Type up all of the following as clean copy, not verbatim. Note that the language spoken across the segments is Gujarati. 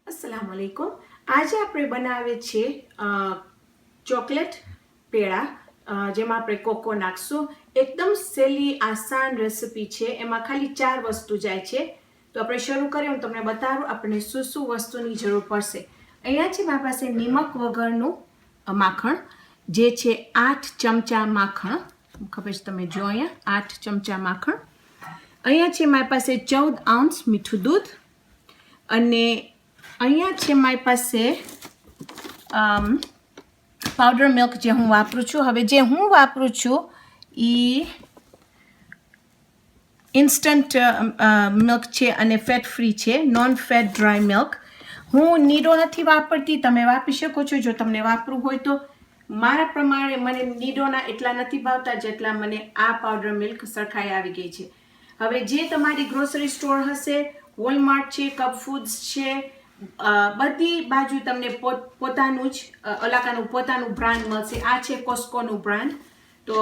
अस्सलाम वालेकुम। આજે આપણે બનાવીએ છીએ ચોકલેટ પેડા જેમાં આપણે કોકો નાખશું। એકદમ સહેલી આસાન રેસિપી છે, એમાં ખાલી 4 વસ્તુ જાય છે। તો આપણે શરૂ કરીએ, હું તમને બતાવું આપણે શું શું વસ્તુની જરૂર પડશે। અહીંયા છે મારી પાસે નિમક વગરનું માખણ, જે છે 8 ચમચા માખણ, ખબર છે તમે જો અહીંયા 8 ચમચા માખણ। અહીંયા છે મારી પાસે 14 આઉન્સ મીઠું દૂધ, અને અહીંયા છે મારી પાસે પાવડર મિલ્ક જે હું વાપરું છું। હવે જે હું વાપરું છું એ ઇન્સ્ટન્ટ મિલ્ક છે અને ફેટ ફ્રી છે, નોન ફેટ ડ્રાય મિલ્ક। હું નીડો નથી વાપરતી, તમે વાપરી શકો છો જો તમને વાપરવું હોય તો। મારા પ્રમાણે મને નીડોના એટલા નથી ભાવતા જેટલા મને આ પાવડર મિલ્ક સરખાઈ આવી ગઈ છે। હવે જે તમારી ગ્રોસરી સ્ટોર હશે, વોલમાર્ટ છે, કપ ફૂડ્સ છે, બધી બાજુ તમને પોતાનું જ અલાકાનું પોતાનું બ્રાન્ડ મળશે। આ છે કોસ્કોનું બ્રાન્ડ, તો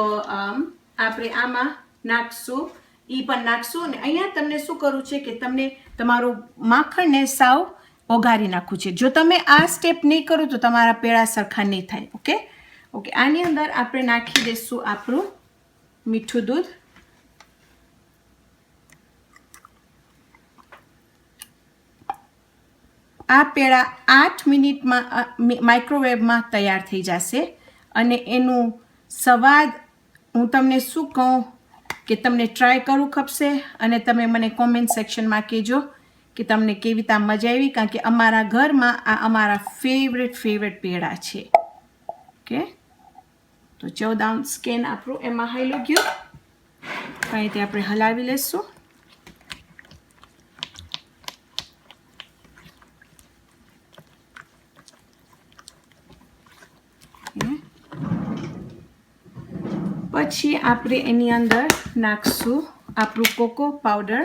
આપણે આમાં નાખશું, એ પણ નાખશું। અને અહીંયા તમને શું કરવું છે કે તમને તમારું માખણને સાવ ઓગાળી નાખવું છે। જો તમે આ સ્ટેપ નહીં કરો તો તમારા પેડા સરખા નહીં થાય। ઓકે, આની અંદર આપણે નાખી દઈશું આપણું મીઠું દૂધ। આ પેડા 8 મિનિટમાં માઇક્રોવેવમાં તૈયાર થઈ જશે, અને એનું સ્વાદ હું તમને શું કહું કે તમને ટ્રાય કરવું ખપશે, અને તમે મને કોમેન્ટ સેક્શનમાં કહેજો કે તમને કેવી રીતે મજા આવી, કારણ કે અમારા ઘરમાં આ અમારા ફેવરેટ પેડા છે। ઓકે, તો 14 આઉન્સ કેન આપણું એમાં હાઈલું ગયું, પણ તે આપણે હલાવી લઈશું। પછી આપણે એની અંદર નાખશું આપણું કોકો પાવડર,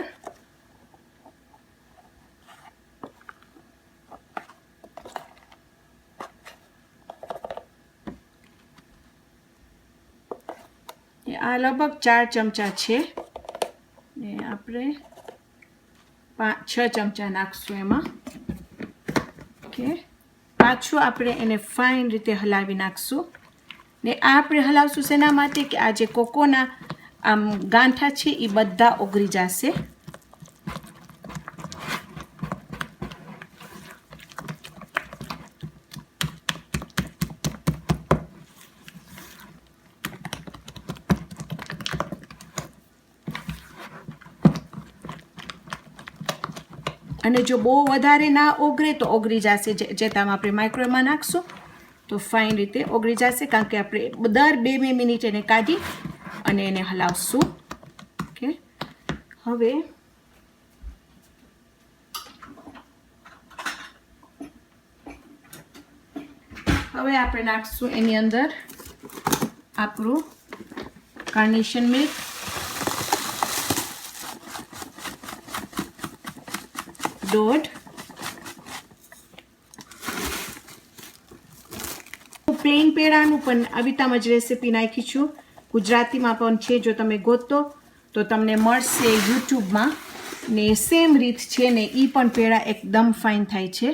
આ લગભગ 4 ચમચા છે, ને આપણે 5-6 ચમચા નાખશું એમાં। ઓકે, પાછું આપણે એને ફાઇન રીતે હલાવી નાખશું, ને આ આપણે હલાવશું શેના માટે કે આ જે કોકોના આમ ગાંઠા છે એ બધા ઓગળી જશે। અને જો બહુ વધારે ના ઓગળે તો ઓગળી જશે, જે તમે આપણે માઇક્રોવેવમાં નાખશું તો ફાઇન રીતે ઓગળી જશે, કારણ કે આપણે દર 2 મિનિટ એને કાઢી અને એને હલાવશું। ઓકે, હવે આપણે નાખશું એની અંદર આપણું કાર્નેશન મિલ્ક, દોઢ પ્લેન પેડાનું પણ આવી જ રેસીપી નાખી છું, ગુજરાતીમાં પણ છે, જો તમે ગોતો તો તમને મળશે યુટ્યુબમાં, ને સેમ રીત છે ને એ પણ પેડા એકદમ ફાઇન થાય છે।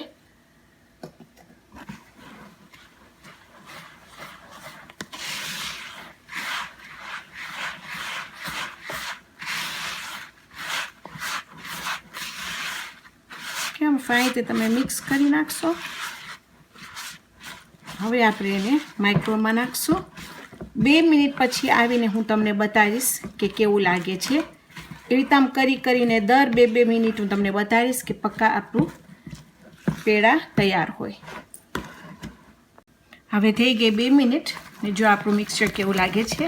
કેમ ફાઇન તે તમે મિક્સ કરી નાખશો। હવે આપણે એને માઇક્રોવેવમાં નાખશું, 2 મિનિટ પછી આવીને હું તમને બતાવીશ કે કેવું લાગે છે। એવી રીતે આમ કરીને દર 2 મિનિટ હું તમને બતાવીશ કે પક્કા આપણું પેડા તૈયાર હોય। હવે થઈ ગઈ 2 મિનિટ, ને જો આપણું મિક્સચર કેવું લાગે છે।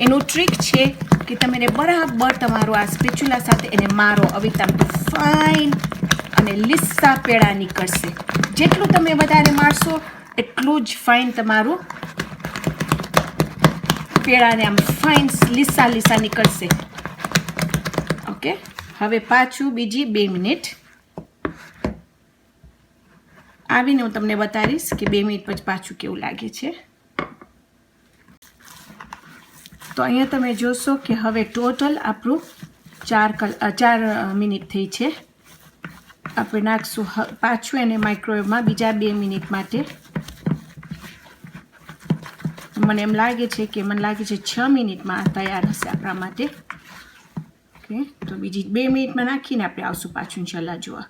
એનું ટ્રીક છે કે તમે એને બરાબર તમારું આ સ્પેચ્યુલા સાથે એને મારો, આવી રીતે ફાઇન અને લીસા પેડા નીકળશે। જેટલું તમે વધારે મારશો એટલું જ ફાઇન તમારું પેડાને આમ ફાઇન લીસા નીકળશે। ઓકે, હવે પાછું બીજી 2 મિનિટ આવીને હું તમને બતાવીશ કે 2 મિનિટ પછી પાછું કેવું લાગે છે। તો અહીંયા તમે જોશો કે હવે ટોટલ આપણું 4 મિનિટ થઈ છે। આપણે નાખશું પાછું એને માઇક્રોવેવમાં બીજા 2 મિનિટ માટે. મને લાગે છે 6 મિનિટમાં તૈયાર હશે આપણા માટે. ઓકે, તો બીજી 2 મિનિટમાં નાખીને આપણે આવશું પાછું ઇન્શાલ્લાહ જોવા.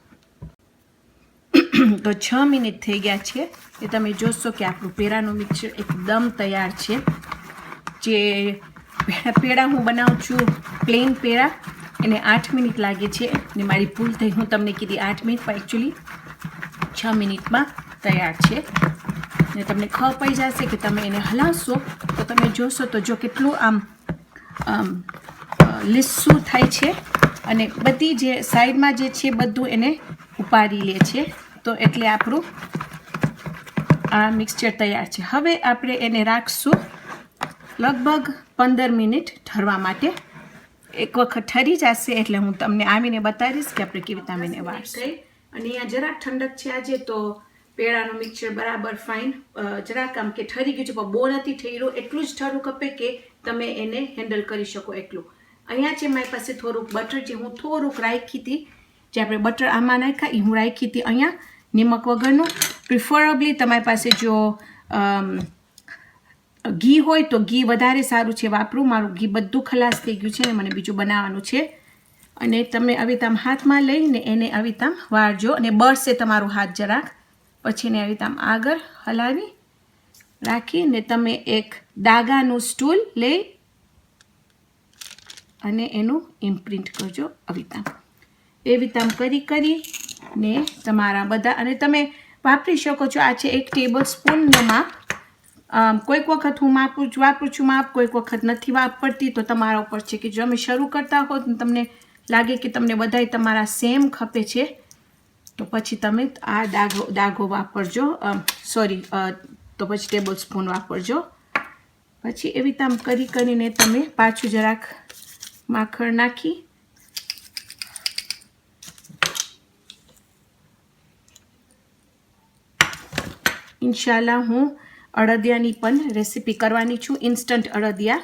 તો 6 મિનિટ થઈ ગયા છે એ તમે જોશો કે આપણું પેડાનું મિક્સર એકદમ તૈયાર છે. જે પેડા હું બનાવું છું પ્લેન પેડા એને 8 મિનિટ લાગે છે ને મારી ભૂલ થઈ, હું તમને કીધી 8 મિનિટ પણ એકચ્યુઅલી 6 મિનિટમાં તૈયાર છે. ને તમને ખબર પડી જશે કે તમે એને હલાવશો તો તમે જોશો તો જો કેટલું આમ લીસું થાય છે અને બધી જે સાઈડમાં જે છે બધું એને ઉપાડી લે છે. તો એટલે આપણું આ મિક્સચર તૈયાર છે. હવે આપણે એને રાખશું લગભગ 15 મિનિટ ઠરવા માટે. એક વખત ઠરી જશે એટલે હું તમને આવીને બતાવીશ કે આપણે કેવી રીતે આવીને વાળશું. અને અહીંયા જરાક ઠંડક છે આજે, તો પેડાનું મિક્સચર બરાબર ફાઇન જરાક આમ કે ઠરી ગયું છે પણ બહુ નથી ઠર્યું. એટલું જ ઠરવું ખપે કે તમે એને હેન્ડલ કરી શકો એટલું. અહીંયા છે મારી પાસે થોડુંક બટર, જે હું થોડુંક રાખી હતી, જે આપણે બટર આમાં નાખ્યા એ હું રાખી હતી અહીંયા નિમક વગરનું. પ્રિફરેબલી તમારી પાસે જો ઘી હોય તો ઘી વધારે સારું છે વાપરું. મારું ઘી બધું ખલાસ થઈ ગયું છે ને મને બીજું બનાવવાનું છે. અને તમે આવી રીતે આમ હાથમાં લઈને એને આવી રીતે આમ વાળજો અને બળશે તમારો હાથ જરાક. પછી એને આવી રીતે આમ આગળ હલાવી રાખીને તમે એક ડાઘાનું સ્ટૂલ લઈ અને એનું ઇમ્પ્રિન્ટ કરજો આવી રીતે. એવી રીતે આમ કરીને તમારા બધા, અને તમે વાપરી શકો છો. આ છે 1 ટેબલ સ્પૂનનું માપ. કોઈક વખત હું વાપરું છું માપ, કોઈક વખત નથી વાપરતી. તો તમારા ઉપર છે કે જો તમે શરૂ કરતા હો તો તમને લાગે કે તમને બધાય તમારા સેમ ખપે છે તો પછી તમે આ ડાઘો વાપરજો, તો પછી ટેબલ સ્પૂન વાપરજો. પછી એવી રીતે આમ કરીને તમે પાછું જરાક માખણ નાખી ઇન્શાલ્લાહ હું અડદિયાની પણ રેસીપી કરવાની છું, ઇન્સ્ટન્ટ અડદિયા.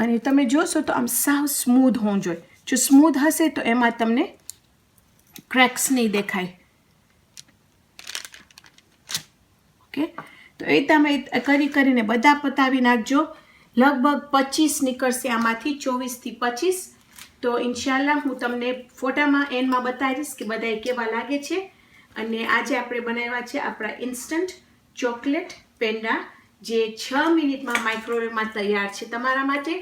અને તમે જોશો તો આમ સાવ સ્મૂધ હોવું જોઈએ. જો સ્મૂધ હશે તો એમાં તમને ક્રેક્સ નહીં દેખાય. ઓકે, તો એ તમે કરીને બધા પતાવી નાખજો. લગભગ 25 નીકળશે આમાંથી, 24 થી 25. તો ઇન્શાલ્લાહ હું તમને ફોટામાં એન્ડમાં બતાવીશ કે બધાય કેવા લાગે છે. અને આજે આપણે બનાવ્યા છે આપણા ઇન્સ્ટન્ટ ચોકલેટ પેંડા, જે 6 મિનિટમાં માઇક્રોવેવમાં તૈયાર છે તમારા માટે.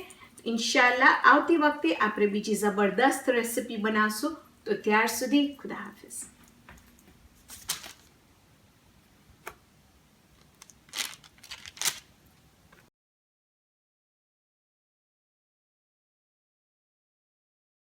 ઇન્શાલ્લાહ આવતી વખતે આપણે બીજી જબરદસ્ત રેસીપી બનાવશું. તો ત્યાર સુધી ખુદા હાફિઝ.